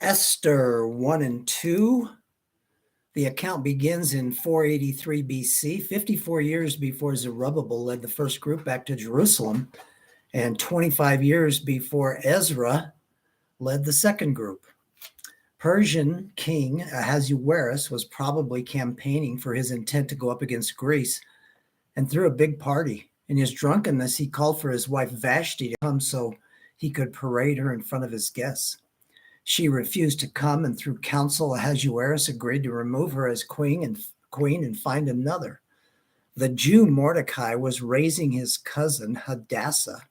Esther 1 and 2. The account begins in 483 BC, 54 years before Zerubbabel led the first group back to Jerusalem, and 25 years before Ezra led the second group. Persian king Ahasuerus was probably campaigning for his intent to go up against Greece and threw a big party. In his drunkenness, he called for his wife Vashti to come so he could parade her in front of his guests. She refused to come, and through counsel, Ahasuerus agreed to remove her as queen and find another. The Jew Mordecai was raising his cousin Hadassah,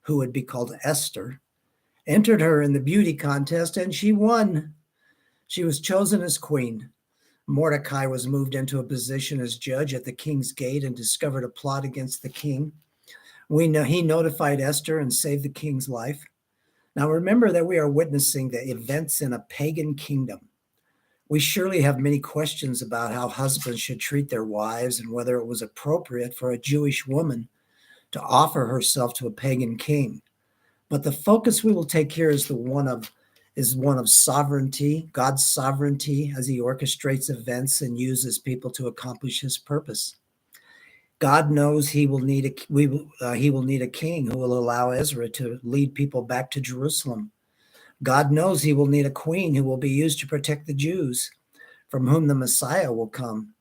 who would be called Esther, entered her in the beauty contest, and she won. She was chosen as queen. Mordecai was moved into a position as judge at the king's gate and discovered a plot against the king. We know he notified Esther and saved the king's life. Now remember that we are witnessing the events in a pagan kingdom. We surely have many questions about how husbands should treat their wives and whether it was appropriate for a Jewish woman to offer herself to a pagan king. But the focus we will take here is one of sovereignty, God's sovereignty as he orchestrates events and uses people to accomplish his purpose. God knows he will need a king who will allow Ezra to lead people back to Jerusalem. God knows he will need a queen who will be used to protect the Jews, from whom the Messiah will come,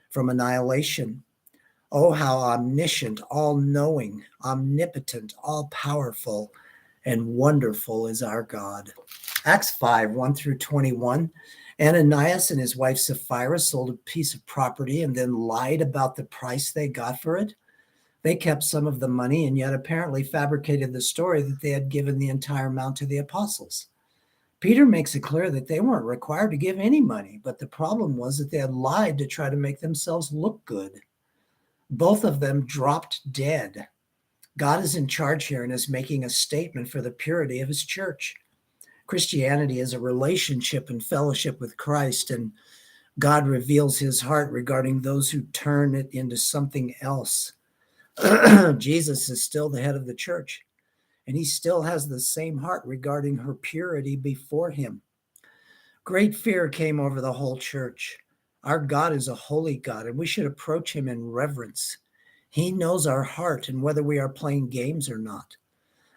from annihilation. Oh, how omniscient, all-knowing, omnipotent, all-powerful, and wonderful is our God. Acts 5, 1 through 21. Ananias and his wife Sapphira sold a piece of property and then lied about the price they got for it. They kept some of the money and yet apparently fabricated the story that they had given the entire amount to the apostles. Peter makes it clear that they weren't required to give any money, but the problem was that they had lied to try to make themselves look good. Both of them dropped dead. God is in charge here and is making a statement for the purity of his church. Christianity is a relationship and fellowship with Christ, and God reveals his heart regarding those who turn it into something else. Jesus is still the head of the church, and he still has the same heart regarding her purity before him. Great fear came over the whole church. Our God is a holy God, and we should approach him in reverence. He knows our heart and whether we are playing games or not.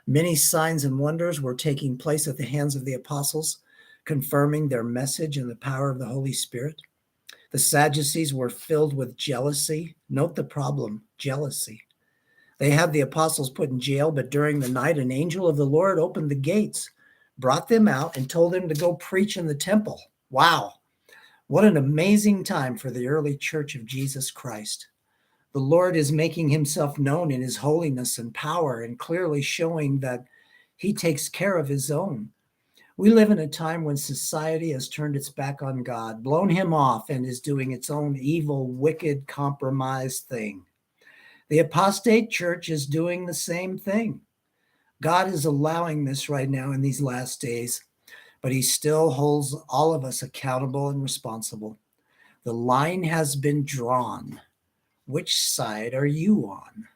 Many signs and wonders were taking place at the hands of the apostles, confirming their message and the power of the Holy Spirit. The Sadducees were filled with jealousy. Note the problem, jealousy. They had the apostles put in jail, but during the night, an angel of the Lord opened the gates, brought them out, and told them to go preach in the temple. Wow, what an amazing time for the early church of Jesus Christ. The Lord is making himself known in his holiness and power and clearly showing that he takes care of his own. We live in a time when society has turned its back on God, blown him off, and is doing its own evil, wicked, compromised thing. The apostate church is doing the same thing. God is allowing this right now in these last days, but he still holds all of us accountable and responsible. The line has been drawn. Which side are you on?